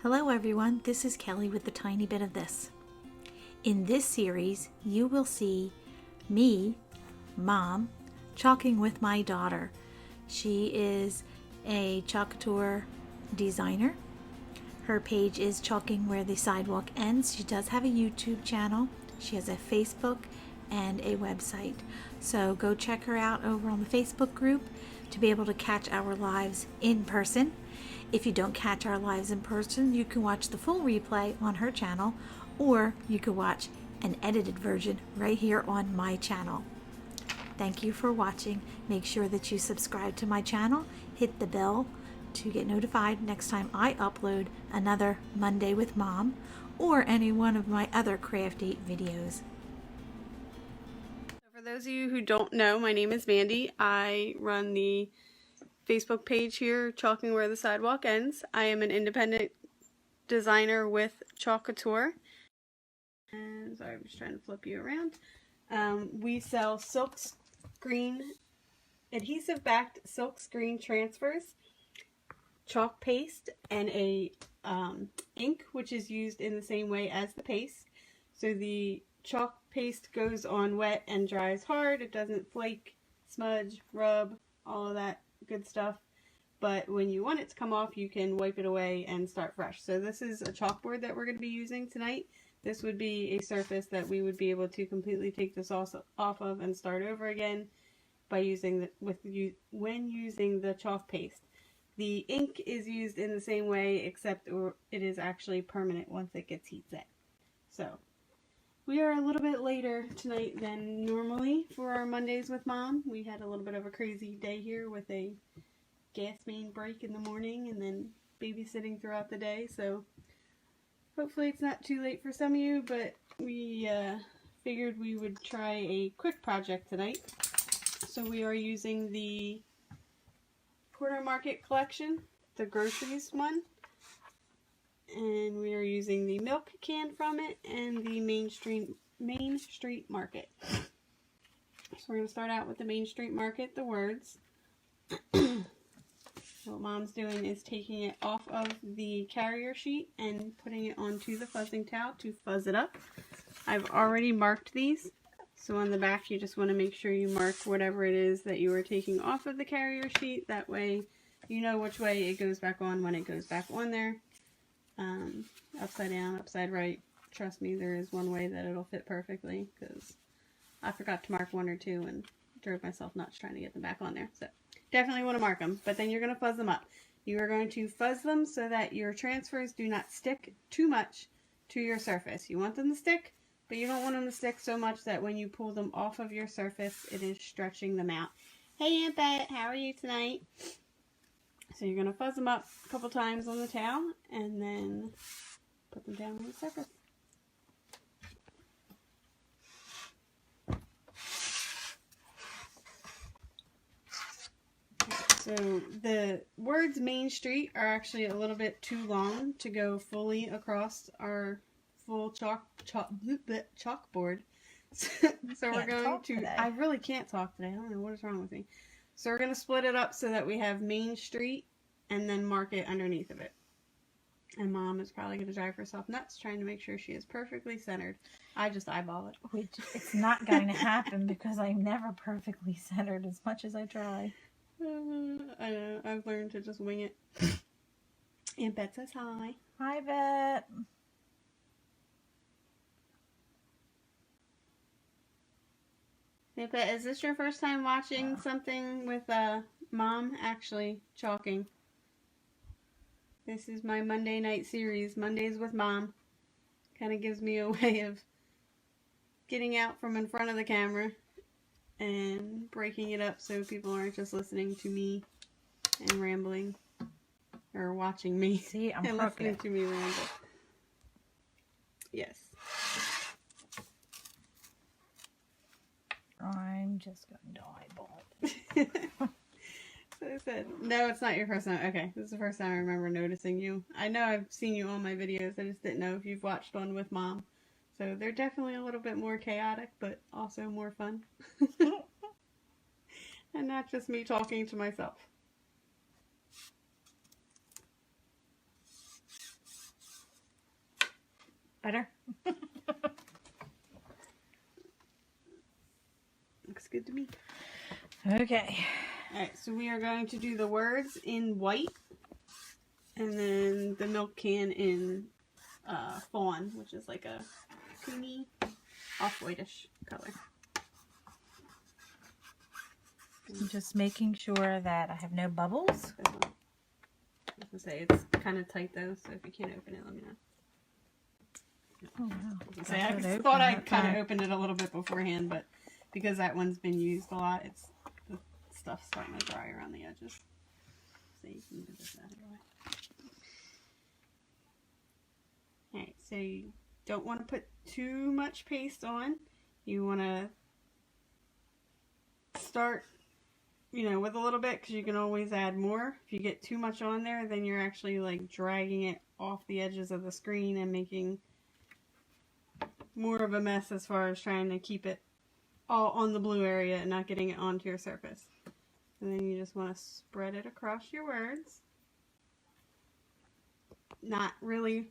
Hello everyone, this is Kelly with a tiny bit of this. In this series, you will see me, Mom, chalking with my daughter. She is a Couture designer. Her page is Chalking Where The Sidewalk Ends. She does have a YouTube channel. She has a Facebook and a website. So go check her out over on the Facebook group to be able to catch our lives in person. If you don't catch our lives in person, you can watch the full replay on her channel, or you can watch an edited version right here on my channel. Thank you for watching. Make sure that you subscribe to my channel, hit the bell to get notified next time I upload another Monday with Mom or any one of my other crafty videos. For those of you who don't know, my name is Mandy. I run the Facebook page here, Chalking Where the Sidewalk Ends. I am an independent designer with Couture. And sorry, I'm just trying to flip you around. We sell silk screen, adhesive backed silk screen transfers, chalk paste, and a ink, which is used in the same way as the paste. So the chalk paste goes on wet and dries hard. It doesn't flake, smudge, rub, all of that good stuff. But when you want it to come off, you can wipe it away and start fresh. So this is a chalkboard that we're going to be using tonight. This would be a surface that we would be able to completely take this off of and start over again by using when using the chalk paste. The ink is used in the same way, except it is actually permanent once it gets heat set. So we are a little bit later tonight than normally for our Mondays with Mom. We had a little bit of a crazy day here with a gas main break in the morning and then babysitting throughout the day. So hopefully it's not too late for some of you, but we figured we would try a quick project tonight. So we are using the Quarter Market collection, the groceries one. And we are using the milk can from it and the Main Street Market. So we're going to start out with the Main Street Market, the words. What Mom's doing is taking it off of the carrier sheet and putting it onto the fuzzing towel to fuzz it up. I've already marked these. So on the back you just want to make sure you mark whatever it is that you are taking off of the carrier sheet. That way you know which way it goes back on when it goes back on there. Upside down, upside right. Trust me, there is one way that it'll fit perfectly, because I forgot to mark one or two and drove myself nuts trying to get them back on there. So definitely want to mark them, but then you're going to fuzz them up. You are going to fuzz them so that your transfers do not stick too much to your surface. You want them to stick, but you don't want them to stick so much that when you pull them off of your surface, it is stretching them out. Hey Aunt Bet, how are you tonight? So you're going to fuzz them up a couple times on the towel and then put them down on the surface. So the words Main Street are actually a little bit too long to go fully across our full chalkboard. So we're going to, I really can't talk today. I don't know what is wrong with me. So we're going to split it up so that we have Main Street and then mark it underneath of it. And Mom is probably going to drive herself nuts trying to make sure she is perfectly centered. I just eyeball it. Which it's not going to happen because I'm never perfectly centered as much as I try. I know. I've learned to just wing it. Aunt Bet says hi. Hi, Bet. Aunt Bet, is this your first time watching something with Mom actually chalking? This is my Monday night series, Mondays with Mom. Kind of gives me a way of getting out from in front of the camera and breaking it up so people aren't just listening to me and rambling, or watching me. See, I'm and listening to me ramble. Yes. I'm just going to eyeball it. So I said, no, it's not your first time. Okay, this is the first time I remember noticing you. I know I've seen you on my videos. I just didn't know if you've watched one with Mom. So they're definitely a little bit more chaotic, but also more fun. And not just me talking to myself. Better? Looks good to me. Okay. Alright, so we are going to do the words in white, and then the milk can in fawn, which is like a creamy, off-whitish color. I'm just making sure that I have no bubbles. I was gonna say, it's kind of tight though, so if you can't open it, let me know. Oh, wow. I thought I kind of opened it a little bit beforehand, but because that one's been used a lot, the stuff's starting to dry around the edges. So you can move this out of the way. Alright, so you don't want to put too much paste on. You want to start, with a little bit, because you can always add more. If you get too much on there, then you're actually like dragging it off the edges of the screen and making more of a mess as far as trying to keep it all on the blue area and not getting it onto your surface. And then you just want to spread it across your words. Not really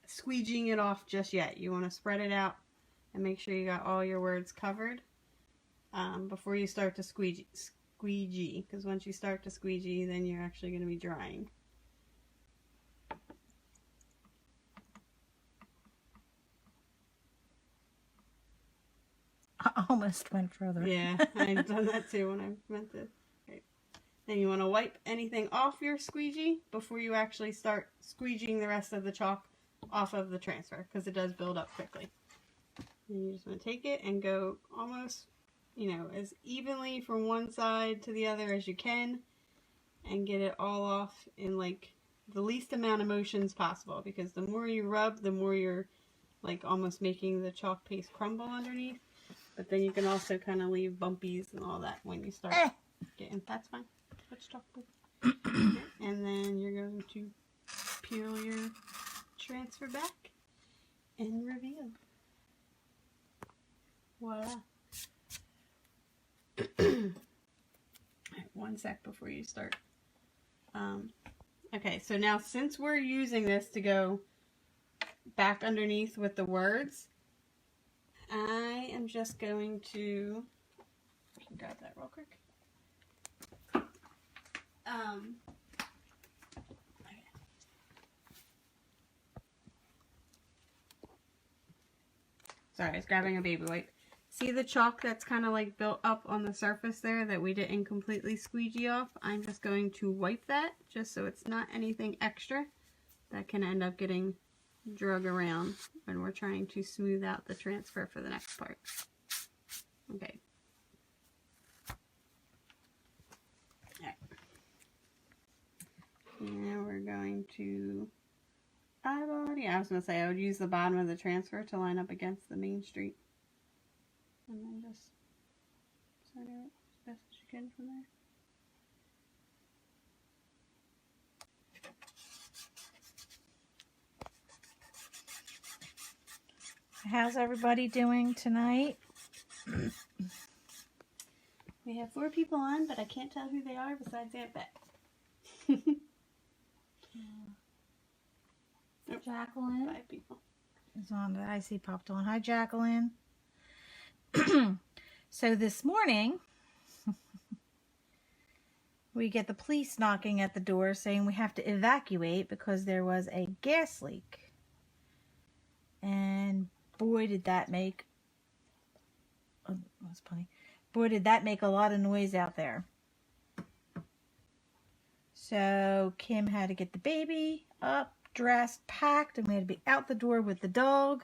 squeegeeing it off just yet. You want to spread it out and make sure you got all your words covered before you start to squeegee. Because once you start to squeegee, then you're actually going to be drying. I almost went further. Yeah, I've done that too when I meant to. Okay. Then you want to wipe anything off your squeegee before you actually start squeegeeing the rest of the chalk off of the transfer, because it does build up quickly. And you just want to take it and go almost, as evenly from one side to the other as you can, and get it all off in like the least amount of motions possible, because the more you rub, the more you're like almost making the chalk paste crumble underneath. But then you can also kind of leave bumpies and all that when you start getting. That's fine. Let's chalkboard. And then you're going to peel your transfer back and reveal. Voila. Alright, one sec before you start. Okay, so now since we're using this to go back underneath with the words, I am just going to grab that real quick. Okay. Sorry, I was grabbing a baby wipe. See the chalk that's kind of like built up on the surface there that we didn't completely squeegee off? I'm just going to wipe that just so it's not anything extra that can end up getting drug around when we're trying to smooth out the transfer for the next part. Okay. Alright. Now we're going to eyeball. Yeah, I was going to say I would use the bottom of the transfer to line up against the main street. And then just center it as best as you can from there. How's everybody doing tonight? We have 4 people on, but I can't tell who they are besides Aunt Bet. Nope. Jacqueline 5 people. is on the IC popped on. Hi, Jacqueline. So this morning, we get the police knocking at the door saying we have to evacuate because there was a gas leak. And boy, did that make, oh, that's funny. Boy, did that make a lot of noise out there. So Kim had to get the baby up, dressed, packed, and we had to be out the door with the dog.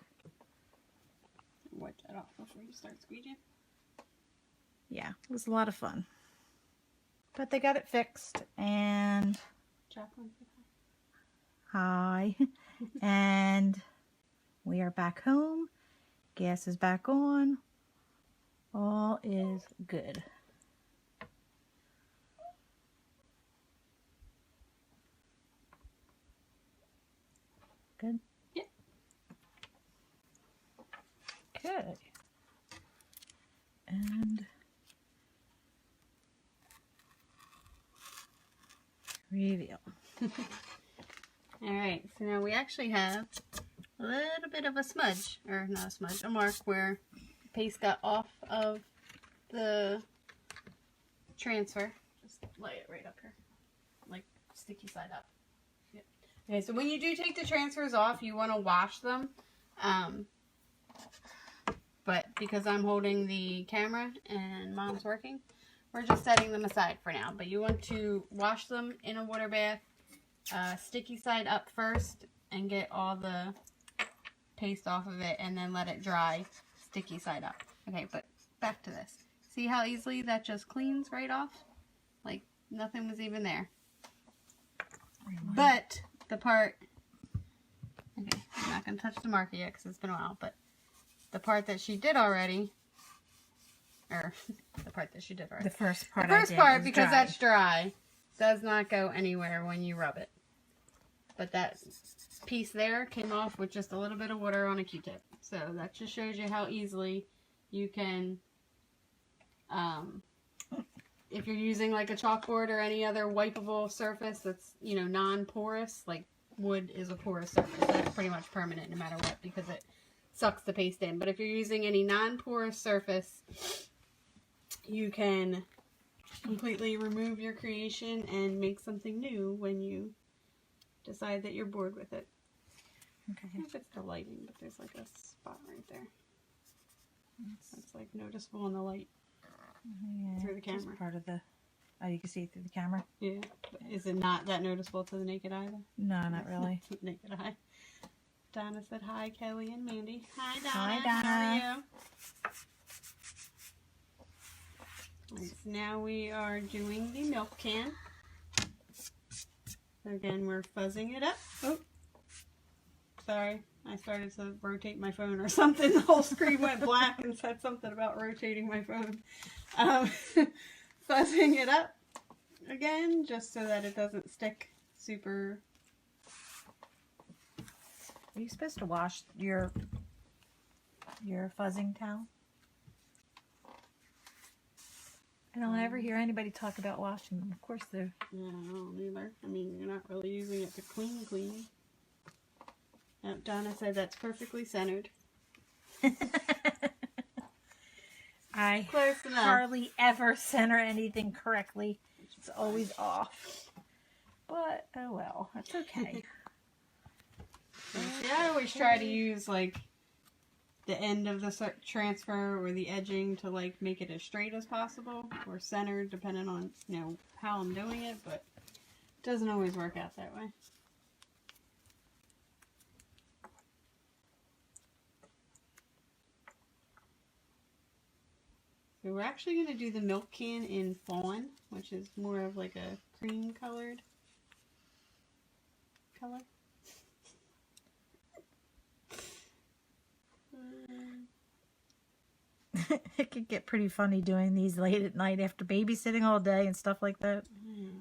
Wipe that off before you start squeegeeing. Yeah, it was a lot of fun. But they got it fixed, and Jacqueline. hi. And we are back home. Gas is back on. All is good. Good? Yeah. Good. And reveal. Alright, so now we actually have a little bit of a smudge, or not a smudge, a mark where paste got off of the transfer. Just lay it right up here, like sticky side up. Yep. Okay, so when you do take the transfers off, you want to wash them. But because I'm holding the camera and Mom's working, we're just setting them aside for now. But you want to wash them in a water bath, sticky side up first, and get all the paste off of it, and then let it dry, sticky side up. Okay, but back to this. See how easily that just cleans right off? Like nothing was even there. But the part, okay, I'm not going to touch the marker yet because it's been a while, but the part that she did already, or the part that she did already. The first part because that's dry, does not go anywhere when you rub it. But that piece there came off with just a little bit of water on a Q-tip. So that just shows you how easily you can, if you're using like a chalkboard or any other wipeable surface that's, you know, non-porous, like wood is a porous surface. That's pretty much permanent no matter what because it sucks the paste in. But if you're using any non-porous surface, you can completely remove your creation and make something new when you decide that you're bored with it. Okay. I don't know if it's the lighting, but there's like a spot right there. It's like noticeable in the light through the camera. Part of the. Oh, you can see it through the camera. Yeah. Is it not that noticeable to the naked eye? Though? No, not really. Naked eye. Donna said hi, Kelly and Mandy. Hi, Donna. Hi, Donna. How are you? Right, so now we are doing the milk can. Again, we're fuzzing it up. Oh, sorry. I started to rotate my phone or something. The whole screen went black and said something about rotating my phone. Fuzzing it up again, just so that it doesn't stick super. Are you supposed to wash your fuzzing towel? I don't ever hear anybody talk about washing them. Of course they're... Yeah, I don't either. I mean, you're not really using it to clean. Donna said that's perfectly centered. I Close enough. hardly ever center anything correctly. It's always off. But, oh well, that's okay. See, I always try to use, like, the end of the transfer or the edging to, like, make it as straight as possible or centered, depending on, you know, how I'm doing it, but it doesn't always work out that way. So we're actually going to do the milk can in fawn, which is more of like a cream colored color. It could get pretty funny doing these late at night after babysitting all day and stuff like that.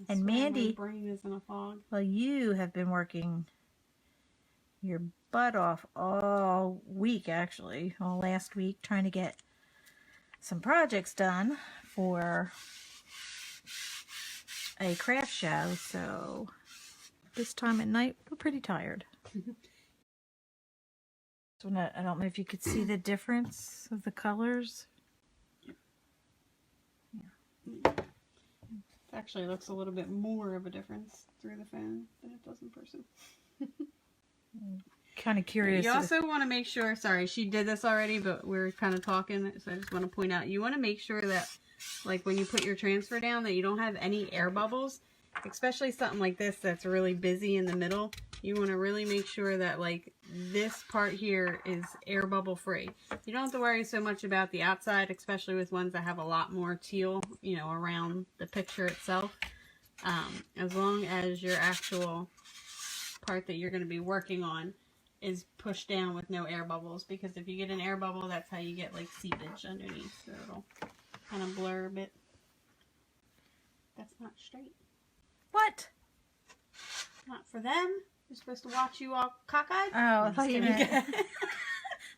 And Mandy, my brain is in a fog. Well, you have been working your butt off all week, actually, all last week, trying to get some projects done for a craft show. So this time at night, we're pretty tired. So I don't know if you could see the difference of the colors. Yeah. It actually looks a little bit more of a difference through the phone than it does in person. Kind of curious. You also want to make sure, sorry, she did this already, but we were kind of talking, so I just want to point out, you want to make sure that, like, when you put your transfer down, that you don't have any air bubbles, especially something like this that's really busy in the middle. You want to really make sure that, like, this part here is air bubble free. You don't have to worry so much about the outside, especially with ones that have a lot more teal, you know, around the picture itself. As long as your actual part that you're going to be working on is pushed down with no air bubbles, because if you get an air bubble, that's how you get, like, seepage underneath, so it'll kind of blur a bit. That's not straight. What? Not for them. They're supposed to watch you all cockeyed. Oh, I thought you meant...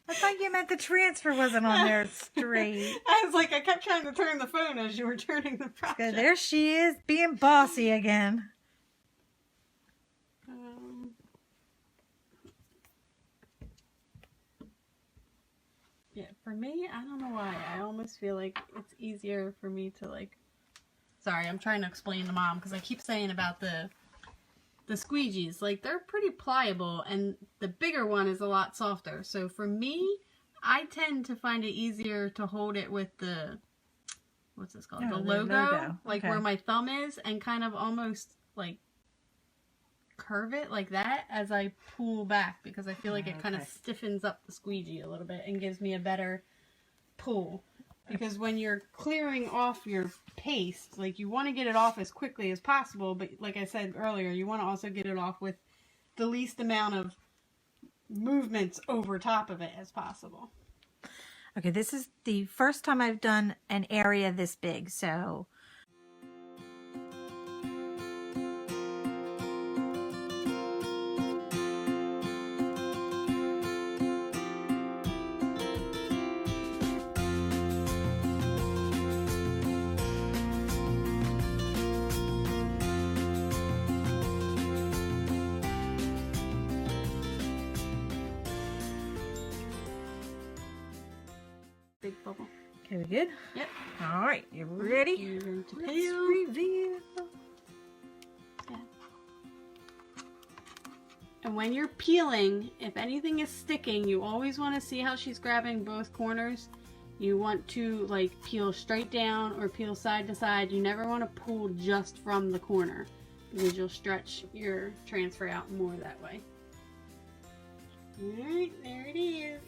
I thought you meant the transfer wasn't on there straight. I was like, I kept trying to turn the phone as you were turning the project. Good. There she is, being bossy again. For me, I don't know why. I almost feel like it's easier for me to like... Sorry, I'm trying to explain to Mom because I keep saying about the squeegees. Like, they're pretty pliable, and the bigger one is a lot softer. So for me, I tend to find it easier to hold it with the... What's this called? Oh, the the logo. Like, okay. where my thumb is, and kind of almost, like, curve it like that as I pull back, because I feel like it kind of stiffens up the squeegee a little bit and gives me a better pull. Because when you're clearing off your paste, like, you want to get it off as quickly as possible, but like I said earlier, you want to also get it off with the least amount of movements over top of it as possible. Okay, this is the first time I've done an area this big, so... Big bubble. Okay, we good? Yep. All right, you ready? You're going to Let's peel. reveal. Yeah. And when you're peeling, if anything is sticking, you always want to see how she's grabbing both corners. You want to like peel straight down or peel side to side. You never want to pull just from the corner, because you'll stretch your transfer out more that way. Alright, there it is.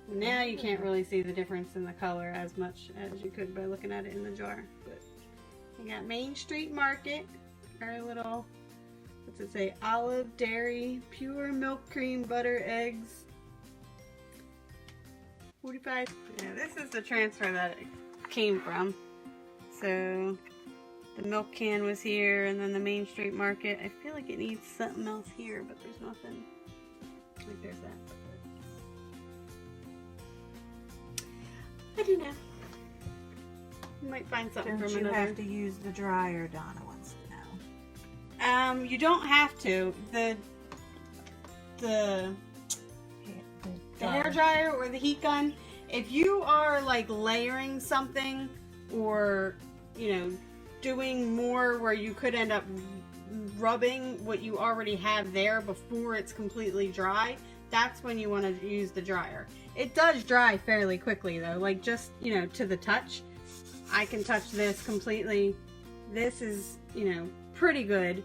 Now you can't really see the difference in the color as much as you could by looking at it in the jar. But we got Main Street Market, our little, what's it say, olive, dairy, pure milk, cream, butter, eggs. 45. Yeah, this is the transfer that it came from. So the milk can was here, and then the Main Street Market. I feel like it needs something else here, but there's nothing. Like there's that. I don't know. You might find something from another. Don't you have to use the dryer, Donna wants to know. You don't have to. The hair dryer or the heat gun, if you are like layering something, or you know, doing more where you could end up rubbing what you already have there before it's completely dry, that's when you want to use the dryer. It does dry fairly quickly though, like just, you know, to the touch. I can touch this completely. This is, you know, pretty good.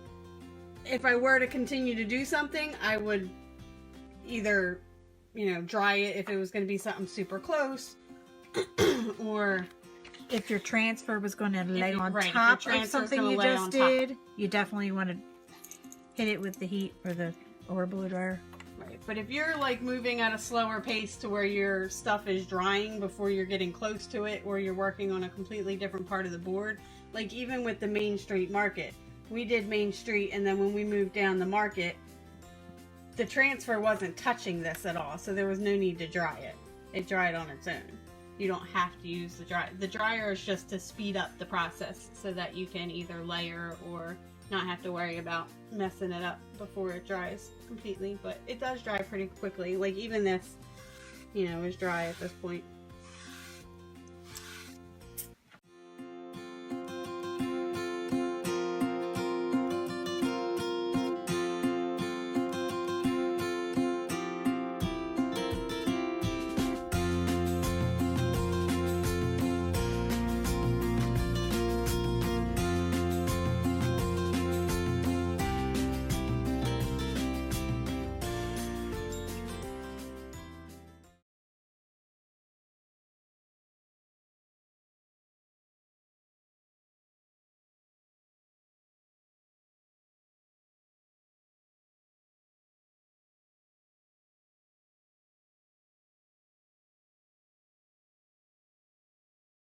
If I were to continue to do something, I would either, you know, dry it if it was going to be something super close, or if your transfer was going to lay on right, top of something you just did, you definitely want to hit it with the heat or blow dryer. Right, but if you're like moving at a slower pace to where your stuff is drying before you're getting close to it, or you're working on a completely different part of the board, like even with the Main Street Market, we did Main Street, and then when we moved down the Market, the transfer wasn't touching this at all, so there was no need to dry it. It dried on its own. You don't have to use the dryer. The dryer is just to speed up the process so that you can either layer or not have to worry about messing it up before it dries completely. But it does dry pretty quickly. Like even this, you know, is dry at this point.